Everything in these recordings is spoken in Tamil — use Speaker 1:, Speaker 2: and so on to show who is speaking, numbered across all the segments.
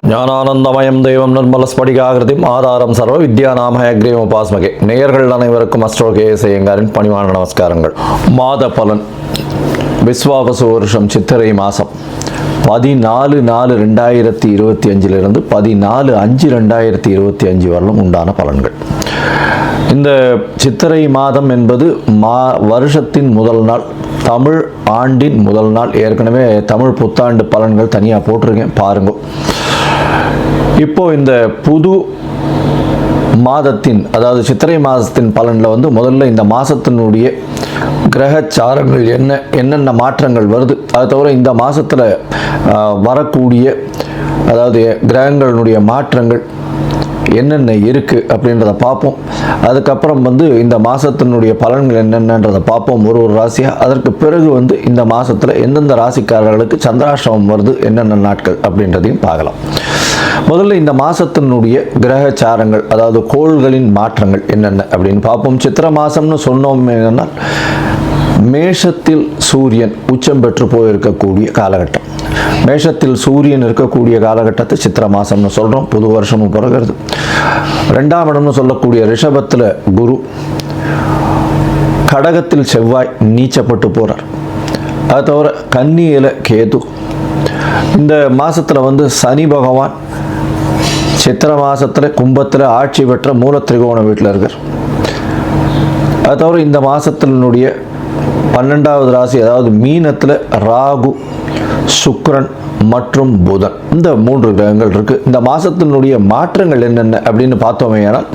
Speaker 1: ஞானானந்தமயம் தெய்வம் நிர்மலஸ்படிகாகிருதிம் ஆதாரம் சர்வ வித்யாநாம ஹயக்ரீவ உபாஸ்மகே. நேயர்கள் அனைவருக்கும் அஸ்ட்ரோ கேஎஸ் ஐயங்காரின் பணிவான நமஸ்காரங்கள். மாத பலன் விஸ்வாவசு வருஷம் சித்திரை மாதம் 14/4/2025 14/5/2025 வரலும் உண்டான பலன்கள். இந்த சித்திரை மாதம் என்பது வருஷத்தின் முதல் நாள், தமிழ் ஆண்டின் முதல் நாள். ஏற்கனவே தமிழ் புத்தாண்டு பலன்கள் தனியாக போட்டிருக்கேன், பாருங்க. இப்போ இந்த புது மாதத்தின், அதாவது சித்திரை மாதத்தின் பலனில் முதல்ல இந்த மாதத்தினுடைய கிரகச்சாரங்கள் என்னென்ன மாற்றங்கள் வருது, அது தவிர இந்த மாதத்தில் வரக்கூடிய, அதாவது கிரகங்களுடைய மாற்றங்கள் என்னென்ன இருக்குது அப்படின்றத பார்ப்போம். அதுக்கப்புறம் இந்த மாதத்தினுடைய பலன்கள் என்னென்னன்றதை பார்ப்போம், ஒரு ராசியாக. அதற்கு பிறகு இந்த மாதத்தில் எந்தெந்த ராசிக்காரர்களுக்கு சந்திராஷ்டமம் வருது, என்னென்ன நாட்கள் அப்படின்றதையும் பார்க்கலாம். முதல்ல இந்த மாதத்தினுடைய கிரகச்சாரங்கள், அதாவது கோள்களின் மாற்றங்கள் என்னென்ன அப்படின்னு பார்ப்போம். சித்திரை மாதம்னு சொன்னோம் என்னன்னா, மேஷத்தில் சூரியன் உச்சம் பெற்று போயிருக்கக்கூடிய காலகட்டம். மேஷத்தில் சூரியன் இருக்கக்கூடிய காலகட்டத்தை சித்திரை மாதம்னு சொல்கிறோம். புது வருஷமும் பிறகுறது. ரெண்டாம் இடம்னு சொல்லக்கூடிய ரிஷபத்தில் குரு, கடகத்தில் செவ்வாய் நீச்சப்பட்டு போகிறார். அது தவிர கன்னியில் கேது. இந்த மாதத்தில் சனி பகவான் சித்திரை மாதத்தில் கும்பத்தில் ஆட்சி பெற்ற மூல திரிகோண வீட்டில் இருக்கார். அது தவிர இந்த மாதத்தினுடைய 12வது ராசி, அதாவது மீனத்தில் ராகு, சுக்கிரன் மற்றும் புதன், இந்த 3 கிரகங்கள் இருக்குது. இந்த மாதத்தினுடைய மாற்றங்கள் என்னென்ன அப்படின்னு பார்த்தோமே ஆனால்,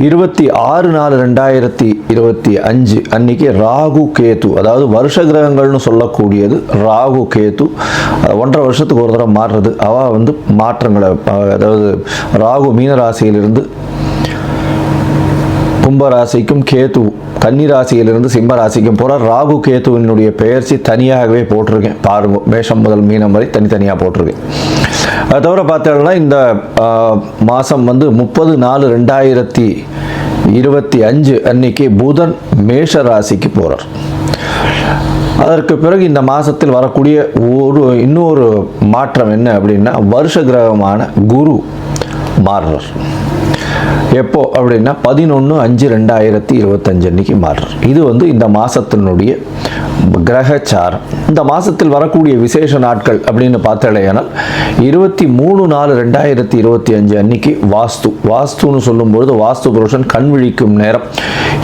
Speaker 1: 26/4/2025 அன்னைக்கு ராகு கேது, அதாவது வருஷ கிரகங்கள்னு சொல்லக்கூடியது ராகு கேது 1.5 வருஷத்துக்கு ஒரு தடவை மாறுறது. அவள் மாற்றங்களை, அதாவது ராகு மீனராசியிலிருந்து கும்பராசிக்கும், கேது கன்னிராசியிலிருந்து சிம்மராசிக்கும் போகிற ராகு கேத்துவினுடைய பெயர்ச்சி தனியாகவே போட்டிருக்கேன், பாருங்க. மேஷம் முதல் மீனம் வரை தனித்தனியாக போட்டிருக்கேன். அது தவிர பார்த்தோம்னா இந்த மாதம் 30/4/2025 அன்னைக்கு புதன் மேஷ ராசிக்கு போகிறார். அதற்கு பிறகு இந்த மாதத்தில் வரக்கூடிய இன்னொரு மாற்றம் என்ன அப்படின்னா, வருஷ கிரகமான குரு மாறுறார். எப்போ அப்படின்னா 11/5/2025 அன்னைக்கு மாறுறார். இது இந்த மாதத்தினுடைய கிரகச்சாரம். இந்த மாதத்தில் வரக்கூடிய விசேஷ நாட்கள் அப்படின்னு பார்த்தாலேயானால், 23/4/2025 அன்னைக்கு வாஸ்துன்னு சொல்லும்பொழுது, வாஸ்து புருஷன் கண் விழிக்கும் நேரம்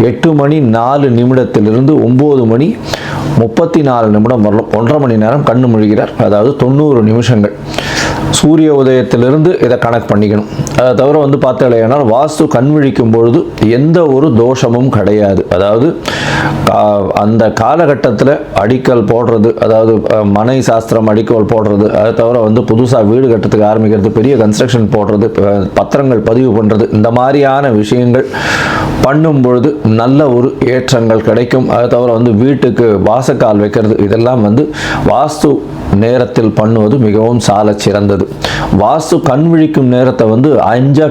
Speaker 1: 8:04 9:34 வரலாம். 1.5 மணி நேரம் கண்ணு முழுகிறார், அதாவது 90 நிமிஷங்கள். சூரிய உதயத்திலிருந்து இதை கணக்கு பண்ணிக்கணும். அதை தவிர பார்த்தாலேயானால், வாஸ்து கண் விழிக்கும் பொழுது எந்த ஒரு தோஷமும் கிடையாது. அதாவது அந்த காலகட்டத்தில் அடிக்கல் போடுறது, அதாவது மனை சாஸ்திரம் அடிக்கல் போடுறது, அதை தவிர புதுசாக வீடு கட்டுறதுக்கு ஆரம்பிக்கிறது, பெரிய கன்ஸ்ட்ரக்ஷன் போடுறது, பத்திரங்கள் பதிவு பண்ணுறது, இந்த மாதிரியான விஷயங்கள் பண்ணும் பொழுது நல்ல ஒரு ஏற்றங்கள் கிடைக்கும். அதை தவிர வீட்டுக்கு வாசக்கால் வைக்கிறது, இதெல்லாம் வாஸ்து நேரத்தில் பண்ணுவது மிகவும் சால சிறந்தது. வாஸ்து கண் விழிக்கும் நேரத்தை 5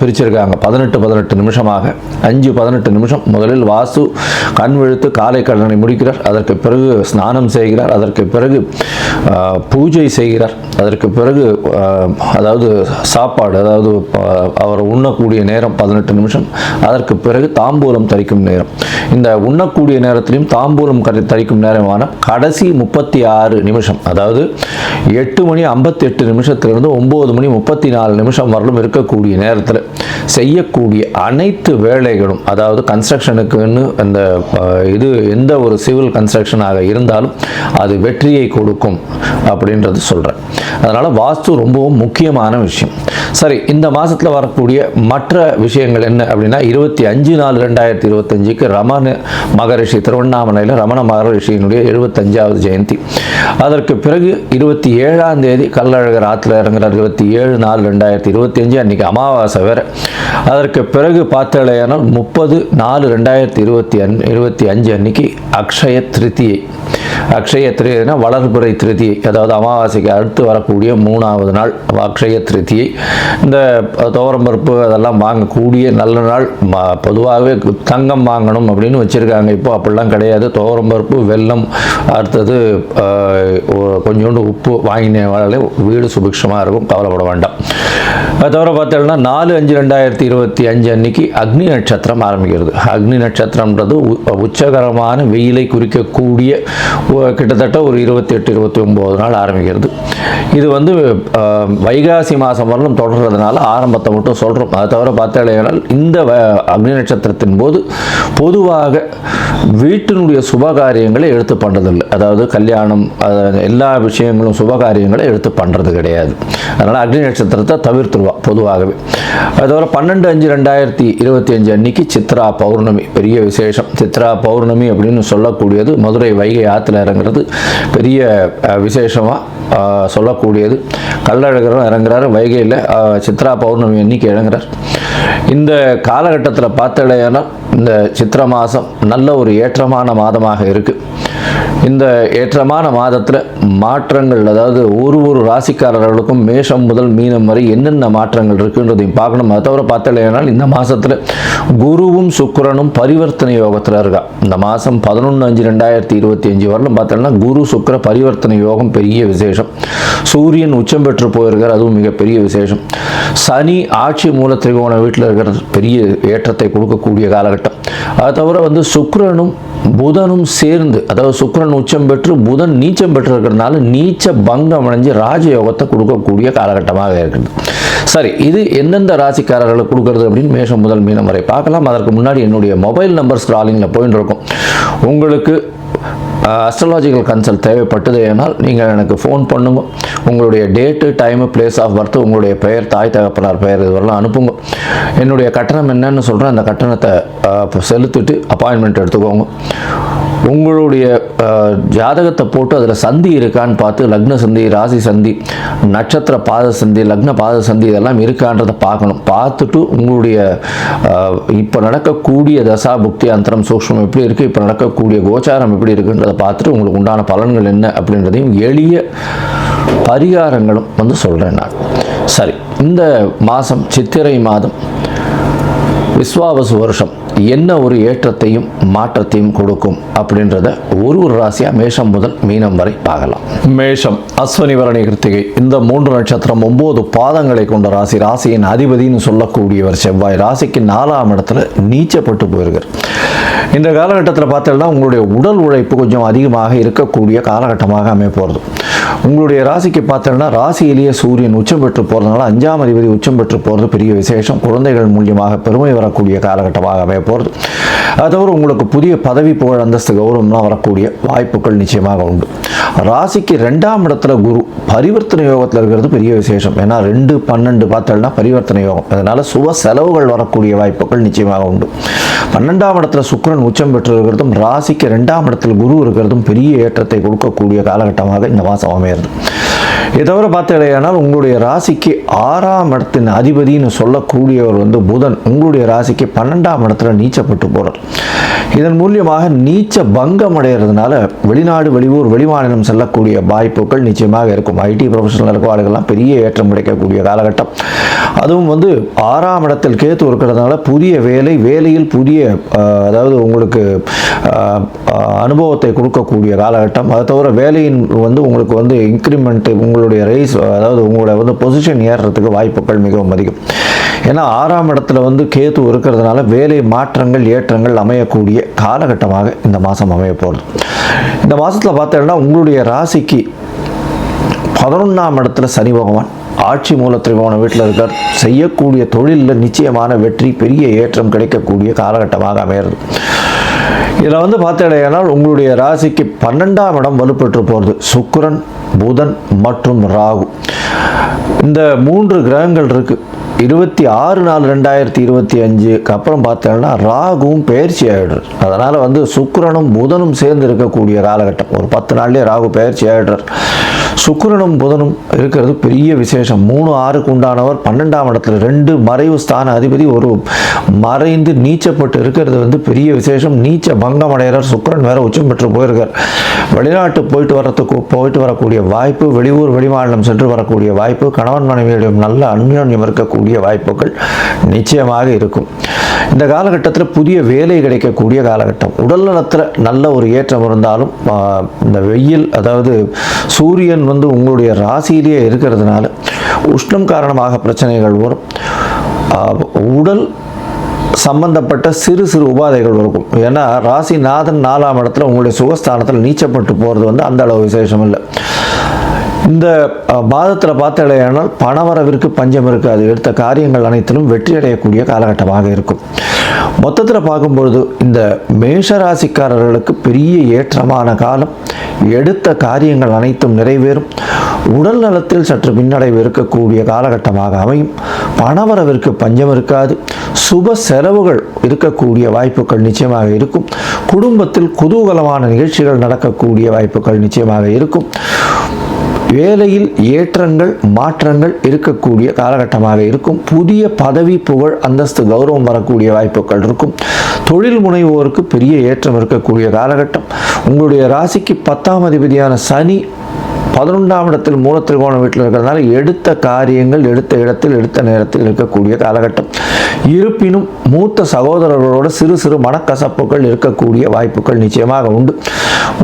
Speaker 1: பிரிச்சிருக்காங்க, 18 நிமிஷமாக. 5-18 நிமிஷம். முதலில் வாஸ்து கண் விழித்து காலை கடனை முடிக்கிறார், அதற்கு பிறகு ஸ்நானம் செய்கிறார், அதற்கு பிறகு பூஜை செய்கிறார், அதற்கு பிறகு அதாவது சாப்பாடு, அதாவது அவர் உண்ணக்கூடிய நேரம் 18 நிமிஷம், அதற்கு பிறகு தாம்பூலம் தரிக்கும் நேரம். இந்த உண்ணக்கூடிய நேரத்திலையும் தாம்பூலம் தரிக்கும் நேரமான கடைசி 36 நிமிஷம், அதாவது 8:58 9:34 வரலும் இருக்கக்கூடிய நேரத்தில் செய்யக்கூடிய அனைத்து வேலைகளும், அதாவது கன்ஸ்ட்ரக்ஷனுக்குன்னு அந்த இது எந்த ஒரு சிவில் கன்ஸ்ட்ரக்ஷனாக இருந்தாலும் அது வெற்றியை கொடுக்கும் அப்படின்றது சொல்கிறேன். அதனால் வாஸ்து ரொம்பவும் முக்கியமான விஷயம். சரி, இந்த மாதத்தில் வரக்கூடிய மற்ற விஷயங்கள் என்ன அப்படின்னா, 25/4/2025 ரமண மகரிஷி, திருவண்ணாமலையில் ரமண மகரிஷியினுடைய 75வது ஜெயந்தி. அதற்கு பிறகு 27ஆம் தேதி கள்ளழகர் ஆற்றுல இறங்குறார். 27/4/2025 அன்றைக்கி அமாவாசை வேறு. அதற்கு பிறகு பார்த்தாலேயானால் 30/4/2025 அன்னைக்கு அக்ஷய திருத்தியை. அக்ஷய திருதினா வளர்பிறை திருதியை, அதாவது அமாவாசைக்கு அடுத்து வரக்கூடிய 3வது நாள் அக்ஷய திருதியை. இந்த துவரம்பருப்பு அதெல்லாம் வாங்கக்கூடிய நல்ல நாள். பொதுவாகவே தங்கம் வாங்கணும் அப்படின்னு வச்சுருக்காங்க, இப்போ அப்படிலாம் கிடையாது. துவரம்பருப்பு, வெல்லம், அடுத்தது கொஞ்சோண்டு உப்பு வாங்கினாலே வீடு சுபிக்ஷமாக இருக்கும், கவலைப்பட வேண்டாம். அது தவிர பார்த்தோம்னா 4/5/2025 அன்னைக்கு அக்னி நட்சத்திரம் ஆரம்பிக்கிறது. அக்னி நட்சத்திரம்ன்றது உச்சகரமான வெயிலை குறிக்கக்கூடிய கிட்டத்தட்ட ஒரு 28-29 நாள் ஆரம்பிக்கிறது. இது வந்து வைகாசி மாதம் வரலும் தொடர்றதுனால ஆரம்பத்தை மட்டும் சொல்கிறோம். அதை தவிர பார்த்தீங்கன்னா இந்த அக்னி நட்சத்திரத்தின் போது பொதுவாக வீட்டினுடைய சுபகாரியங்களை எடுத்து பண்ணுறதில்லை. அதாவது கல்யாணம், எல்லா விஷயங்களும் சுபகாரியங்களை எடுத்து பண்ணுறது கிடையாது. அதனால் அக்னி நட்சத்திரத்தை தவிர்த்துருவா பொதுவாகவே. அதோட 12/5/2025 அன்னைக்கு சித்ரா பௌர்ணமி, பெரிய விசேஷம். சித்ரா பௌர்ணமி அப்படின்னு சொல்லக்கூடியது மதுரை வைகை ஆற்றுல இறங்குறது பெரிய விசேஷமாக சொல்லக்கூடியது. கள்ளழகரும் இறங்குறாரு வைகையில், சித்ரா பௌர்ணமி அன்னைக்கு இறங்குறார். இந்த காலகட்டத்தில் பார்த்தடையானா இந்த சித்திரை மாதம் நல்ல ஒரு ஏற்றமான மாதமாக இருக்குது. இந்த ஏற்றமான மாதத்தில் மாற்றங்கள், அதாவது ஒரு ராசிக்காரர்களுக்கும் மேஷம் முதல் மீனம் வரை என்னென்ன மாற்றங்கள் இருக்குன்றதையும் பார்க்கணும். அதை தவிர பார்த்தலையானால் இந்த மாதத்தில் குருவும் சுக்கிரனும் பரிவர்த்தனை யோகத்தில் இருக்கா. இந்த மாதம் 11/5/2025 வரலும் பார்த்தோம்னா குரு சுக்கிர பரிவர்த்தனை யோகம் பெரிய விசேஷம். சூரியன் உச்சம் பெற்று போயிருக்கார், அதுவும் மிகப்பெரிய விசேஷம். சனி ஆட்சி மூல திரிகோண வீட்டில் இருக்கிறது பெரிய ஏற்றத்தை கொடுக்கக்கூடிய காலகட்டம். அதை தவிர வந்து சுக்கிரனும் புதனும் சேர்ந்து, அதாவது சுக்கிரன் உச்சம் பெற்று புதன் நீச்சம் பெற்று இருக்கிறதுனால நீச்ச பங்கம் அடைஞ்சு ராஜயோகத்தை கொடுக்கக்கூடிய காலகட்டமாக இருக்குது. சரி, இது எந்தெந்த ராசிக்காரர்களுக்கு கொடுக்கறது அப்படின்னு மேஷம் முதல் மீனம் வரை பார்க்கலாம். அதற்கு முன்னாடி என்னுடைய மொபைல் நம்பர் ஸ்க்ராலிங்கில் போயின்னு இருக்கும். உங்களுக்கு அஸ்ட்ராலாஜிக்கல் கன்சல்ட் தேவைப்பட்டது ஏனால் நீங்கள் எனக்கு ஃபோன் பண்ணுங்க. உங்களுடைய date, time, place of birth, உங்களுடைய பெயர், தாய் தகப்பனார் பெயர் இதுவரெல்லாம் அனுப்புங்க. என்னுடைய கட்டணம் என்னன்னு சொல்கிறேன், அந்த கட்டணத்தை செலுத்திட்டு அப்பாயின்மெண்ட் எடுத்துக்கோங்க. உங்களுடைய ஜாதகத்தை போட்டு அதில் சந்தி இருக்கான்னு பார்த்து, லக்ன சந்தி, ராசி சந்தி, நட்சத்திர பாத சந்தி, லக்ன பாத சந்தி இதெல்லாம் இருக்கான்றதை பார்க்கணும். பார்த்துட்டு உங்களுடைய இப்போ நடக்கக்கூடிய தசா புக்தி அந்தரம் சூக்ஷ்மம் எப்படி இருக்குது, இப்போ நடக்கக்கூடிய கோச்சாரம் எப்படி இருக்குன்றதை பார்த்துட்டு உங்களுக்கு உண்டான பலன்கள் என்ன அப்படின்றதையும் எளிய பரிகாரங்களும் வந்து சொல்கிறேன் நான். சரி, இந்த மாதம் சித்திரை மாதம் விஸ்வாவசு வருஷம் என்ன ஒரு ஏற்றத்தையும் மாற்றத்தையும் கொடுக்கும் அப்படின்றத ஒரு ராசியாக மேஷம் முதல் மீனம் வரை பார்க்கலாம். மேஷம் அஸ்வினி பரணி கிருத்திகை இந்த 3 நட்சத்திரம் 9 பாதங்களை கொண்ட ராசி. ராசியின் அதிபதினு சொல்லக்கூடியவர் செவ்வாய். ராசிக்கு 4ஆம் இடத்துல நீச்சப்பட்டு போயிருக்கார். இந்த காலகட்டத்தில் பார்த்தீங்கன்னா உங்களுடைய உடல் உழைப்பு கொஞ்சம் அதிகமாக இருக்கக்கூடிய காலகட்டமாக அமைய போகிறது. உங்களுடைய ராசிக்கு பார்த்தீங்கன்னா ராசியிலேயே சூரியன் உச்சம் பெற்று போகிறதுனால 5ஆம் அதிபதி உச்சம் பெற்று போகிறது பெரிய விசேஷம். குழந்தைகள் மூலியமாக பெருமை வரக்கூடிய காலகட்டமாக அமைய போகிறது. அது தவிர உங்களுக்கு புதிய பதவி, புகழ், அந்தஸ்து, கௌரவம்லாம் வரக்கூடிய வாய்ப்புகள் நிச்சயமாக உண்டு. ராசிக்கு 2ஆம் இடத்துல குரு பரிவர்த்தனை யோகத்தில் இருக்கிறது பெரிய விசேஷம். ஏன்னா 2-12 பார்த்தோம்னா பரிவர்த்தனை யோகம், அதனால சுப செலவுகள் வரக்கூடிய வாய்ப்புகள் நிச்சயமாக உண்டு. 12ஆம் இடத்துல சுக்கிரன் உச்சம் பெற்று இருக்கிறதும் ராசிக்கு 2ஆம் இடத்துல குரு இருக்கிறதும் பெரிய ஏற்றத்தை கொடுக்கக்கூடிய காலகட்டமாக இந்த மாதம் அமையிறது. இதை தவிர பார்த்தீங்கன்னா உங்களுடைய ராசிக்கு 6ஆம் இடத்தின் அதிபதினு சொல்லக்கூடியவர் வந்து புதன் உங்களுடைய ராசிக்கு 12ஆம் இடத்துல நீச்சப்பட்டு போகிறார். இதன் மூலியமாக நீச்ச பங்கம் அடைகிறதுனால வெளிநாடு, வெளியூர், வெளிமாநிலம் செல்லக்கூடிய வாய்ப்புகள் நிச்சயமாக இருக்கும். ஐடி ப்ரொஃபஷனல் இருக்கவாளுகள்லாம் பெரிய ஏற்றம் கிடைக்கக்கூடிய காலகட்டம். அதுவும் வந்து 6ஆம் இடத்தில் கேத்து இருக்கிறதுனால புதிய வேலையில் புதிய அதாவது உங்களுக்கு அனுபவத்தை கொடுக்கக்கூடிய காலகட்டம். அதை தவிர வேலையின் வந்து உங்களுக்கு வந்து இன்க்ரிமெண்ட், உங்களுடைய ரைஸ், அதாவது உங்களுடைய வந்து பொசிஷன் ஏறுறதுக்கு வாய்ப்புகள் மிகவும் அதிகம். ஏன்னா 6ஆம் இடத்துல வந்து கேத்து இருக்கிறதுனால வேலை மாற்றங்கள், ஏற்றங்கள் அமையக்கூடிய காலகட்டமாக இந்த மாதம் அமைய போகிறது. இந்த மாதத்தில் பார்த்தீங்கன்னா உங்களுடைய ராசிக்கு 11ஆம் இடத்துல சனி பகவான் ஆட்சி மூல திரிகோண வீட்டில் இருக்கார். செய்யக்கூடிய தொழிலில் நிச்சயமான வெற்றி, பெரிய ஏற்றம் கிடைக்கக்கூடிய காலகட்டமாக அமையிறது. இதில் வந்து பார்த்தீங்கன்னா உங்களுடைய ராசிக்கு 12ஆம் இடம் வலுப்பெற்று போகிறது. சுக்கிரன், புதன் மற்றும் ராகு, இந்த 3 கிரகங்கள் இருக்குது. 26/4/2025 அப்புறம் பார்த்தோம்னா ராகுவும் பயிற்சி ஆகிடுறார். அதனால் வந்து சுக்கிரனும் புதனும் சேர்ந்து இருக்கக்கூடிய காலகட்டம். ஒரு 10 நாள்லேயே ராகு பயிற்சி ஆகிடுறார். சுக்கிரனும் புதனும் இருக்கிறது பெரிய விசேஷம். 3/6க்கு உண்டானவர் 12ஆம் இடத்துல 2 மறைவு ஸ்தான அதிபதி ஒரு மறைந்து நீச்சப்பட்டு இருக்கிறது வந்து பெரிய விசேஷம். நீச்ச பங்கம் அடைகிறார். சுக்கிரன் வேற உச்சம் பெற்று போயிருக்கார். வெளிநாட்டு போயிட்டு வரக்கூடிய வாய்ப்பு, வெளியூர் வெளிமாநிலம் சென்று வரக்கூடிய வாய்ப்பு, கணவன் மனைவியிடம் நல்ல அந்யோன்யம் இருக்கக்கூடிய வாய்ப்புகள் நிச்சயமாக இருக்கும். இந்த காலகட்டத்தில் புதிய வேலை கிடைக்கக்கூடிய காலகட்டம். உடல் நலத்தில் நல்ல ஒரு ஏற்றம் இருந்தாலும் இந்த வெயில், அதாவது சூரியன் வந்து உங்களுடைய ராசியிலேயே இருக்கிறதுனால உஷ்ணம் காரணமாக பிரச்சனைகள் வரும். உடல் சம்பந்தப்பட்ட சிறு சிறு உபாதைகள் இருக்கும். ஏன்னா ராசிநாதன் 4ஆம் இடத்துல உங்களுடைய சுகஸ்தானத்தில் நீச்சப்பட்டு போகிறது வந்து அந்த அளவு விசேஷம் இல்லை. இந்த மாதத்தில் பார்த்தாலேயானால் பணவரவிற்கு பஞ்சம் இருக்காது. எடுத்த காரியங்கள் அனைத்திலும் வெற்றி அடையக்கூடிய காலகட்டமாக இருக்கும். மொத்தத்தில் பார்க்கும்பொழுது இந்த மேஷராசிக்காரர்களுக்கு பெரிய ஏற்றமான காலம். எடுத்த காரியங்கள் அனைத்தும் நிறைவேறும். உடல் நலத்தில் சற்று பின்னடைவு இருக்கக்கூடிய காலகட்டமாக அமையும். பணவரவிற்கு பஞ்சம் இருக்காது. சுப செலவுகள் இருக்கக்கூடிய வாய்ப்புகள் நிச்சயமாக இருக்கும். குடும்பத்தில் குதூகலமான நிகழ்ச்சிகள் நடக்கக்கூடிய வாய்ப்புகள் நிச்சயமாக இருக்கும். வேலையில் ஏற்றங்கள் மாற்றங்கள் இருக்கக்கூடிய காலகட்டமாக இருக்கும். புதிய பதவி, புகழ், அந்தஸ்து, கௌரவம் வரக்கூடிய வாய்ப்புகள் இருக்கும். தொழில் முனைவோருக்கு பெரிய ஏற்றம் இருக்கக்கூடிய காலகட்டம். உங்களுடைய ராசிக்கு 10ஆம் அதிபதியான சனி 11ஆம் இடத்தில் மூலத்திரிகோண வீட்டில் இருக்கிறதுனால எடுத்த காரியங்கள் எடுத்த இடத்தில் எடுத்த நேரத்தில் இருக்கக்கூடிய காலகட்டம். இருப்பினும் மூத்த சகோதரர்களோட சிறு சிறு மனக்கசப்புகள் இருக்கக்கூடிய வாய்ப்புகள் நிச்சயமாக உண்டு.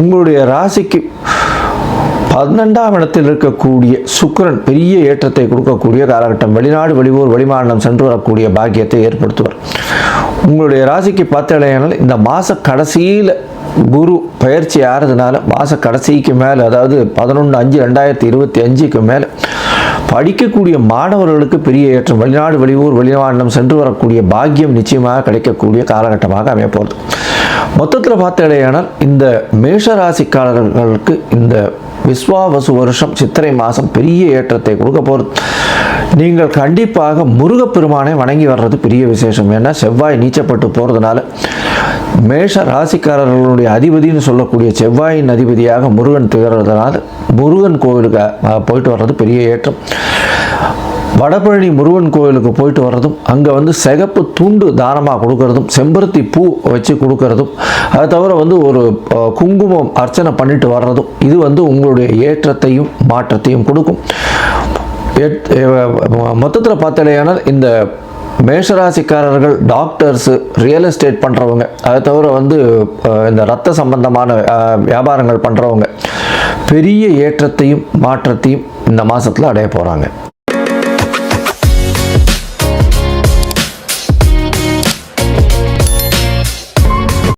Speaker 1: உங்களுடைய ராசிக்கு 12ஆம் இடத்தில் இருக்கக்கூடிய சுக்கிரன் பெரிய ஏற்றத்தை கொடுக்கக்கூடிய காலகட்டம். வெளிநாடு, வெளியூர், வெளிமாநிலம் சென்று வரக்கூடிய பாக்கியத்தை ஏற்படுத்துவார். உங்களுடைய ராசிக்கு பார்த்தீங்கன்னா இந்த மாத கடைசியில் குரு பயிற்சி ஆகிறதுனால மாத கடைசிக்கு மேலே, அதாவது 11/5/2025க்கு மேலே படிக்கக்கூடிய மாணவர்களுக்கு பெரிய ஏற்றம். வெளிநாடு, வெளியூர், வெளிமாநிலம் சென்று வரக்கூடிய பாக்கியம் நிச்சயமாக கிடைக்கக்கூடிய காலகட்டமாக அமையப்போகுது. மொத்தத்தில் பார்த்தீங்கன்னா இந்த மேஷராசிக்காரர்களுக்கு இந்த விஸ்வாவசு வருஷம் சித்திரை மாதம் பெரிய ஏற்றத்தை கொடுக்க போகிறது. நீங்கள் கண்டிப்பாக முருகப்பெருமானை வணங்கி வர்றது பெரிய விசேஷம். ஏன்னா செவ்வாய் நீச்சப்பட்டு போகிறதுனால மேஷ ராசிக்காரர்களுடைய அதிபதினு சொல்லக்கூடிய செவ்வாயின் அதிபதியாக முருகன் திகழ்றதுனால முருகன் கோவிலுக்கு போயிட்டு வர்றது பெரிய ஏற்றம். வடபழனி முருகன் கோவிலுக்கு போயிட்டு வர்றதும், அங்கே வந்து சிகப்பு துண்டு தானமாக கொடுக்கறதும், செம்பருத்தி பூ வச்சு கொடுக்கறதும், அதை தவிர வந்து ஒரு குங்குமம் அர்ச்சனை பண்ணிட்டு வர்றதும், இது வந்து உங்களுடைய ஏற்றத்தையும் மாற்றத்தையும் கொடுக்கும். மொத்தத்தில் பார்த்தாலேயானால் இந்த மேஷராசிக்காரர்கள், டாக்டர்ஸு, ரியல் எஸ்டேட் பண்ணுறவங்க, அதை தவிர வந்து இந்த ரத்த சம்பந்தமான வியாபாரங்கள் பண்ணுறவங்க பெரிய ஏற்றத்தையும் மாற்றத்தையும் இந்த மாதத்தில் அடைய போகிறாங்க.